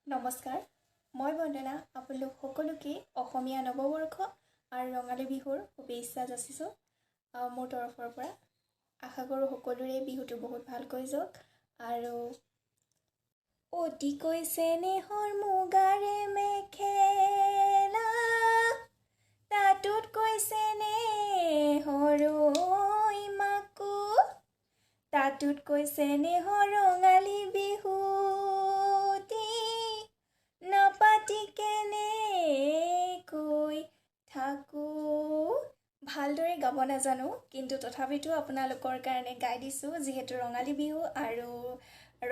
নমস্কাৰ, মই বন্দনা আপোনালোক সকলোকে অসমীয়া নৱবৰ্ষ আৰু ৰঙালী বিহুৰ শুভেচ্ছা যাচিছোঁ মোৰ তৰফৰ পৰা। আশা কৰোঁ সকলোৰে বিহুটো বহুত ভালকৈ যাওক। আৰু অতিকৈ চেনেহৰ মুগাৰে মেখেলা, তাতোতকৈ চেনেহৰ মাকো, তাতোতকৈ চেনেহৰ ৰঙালী বিহু নাপাতি কেনেকৈ থাকোঁ। ভালদৰে গাব নাজানো, কিন্তু তথাপিতো আপোনালোকৰ কাৰণে গাই দিছোঁ, যিহেতু ৰঙালী বিহু আৰু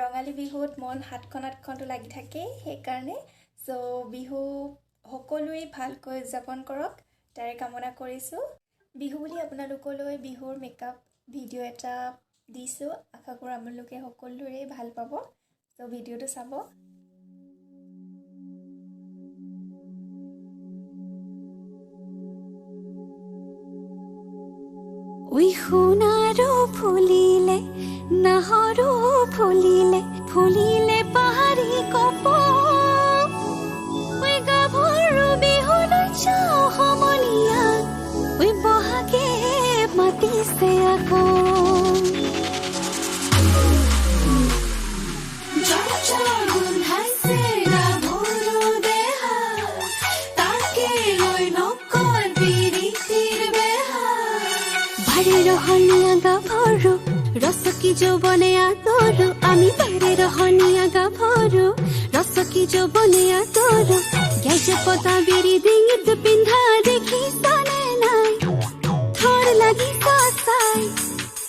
ৰঙালী বিহুত মন হাতখন আঠখনটো লাগি থাকে। সেইকাৰণে বিহু সকলোৱে ভালকৈ উদযাপন কৰক, তাৰে কামনা কৰিছোঁ। বিহু বুলি আপোনালোকলৈ বিহুৰ মেকআপ ভিডিঅ' এটা দিছোঁ। আশা কৰোঁ আপোনালোকে সকলোৰে ভাল পাব। ভিডিঅ'টো চাব। সোণাৰো ফুলিলে নাহৰো ফুলিলে, ফুলিলে পাহাৰী কপৌ, গাভৰু বিহুলৈ যাওঁ সমনীয়া, বহাগে মাতিছে আকৌ। ৰহনীয়া গাভৰু ৰসকি যৌৱনে আদৰো, আমি বাৰে ৰহনীয়া গাভৰু ৰসকি যৌৱনে আদৰো। গেজ পতা বিৰি ডিঙিত পিন্ধা দেখিছানে নাই, থৰ লাগিছা চাই,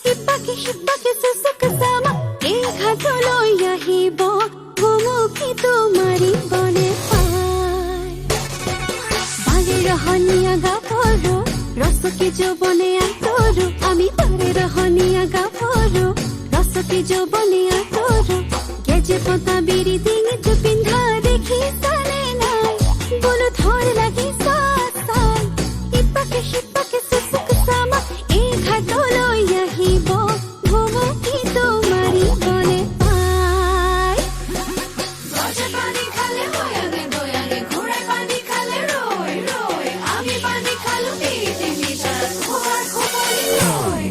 সিপাকে সিপাকে চুচুক চামা, এই ঘাটলৈ আহিব ভুমুকি তোমাৰিবনে পাই। বাৰে ৰহনীয়া গাভৰু ৰসকি যৌৱনে আদৰো, আমি বাৰে ৰহনীয়া গাভৰু ৰসকি যৌৱনে আদৰো। গেজে পতা বিৰি ডিঙিত পিন্ধা দেখিছানে নাই, বোলো থৰ লাগিছা চাই, ইপাকে সিপাকে চুচুক চামা, এই ঘাটলৈ আহিব ভুমুকি তোমাৰিবনে পাই। গজে পানী খালে বয়াগে বয়াগে, ঘোঁৰাই পানী খালে ৰৈ ৰৈ, আমি পানী খালো পিটি মিঠা খোৱাৰ খবৰি ৰৈ।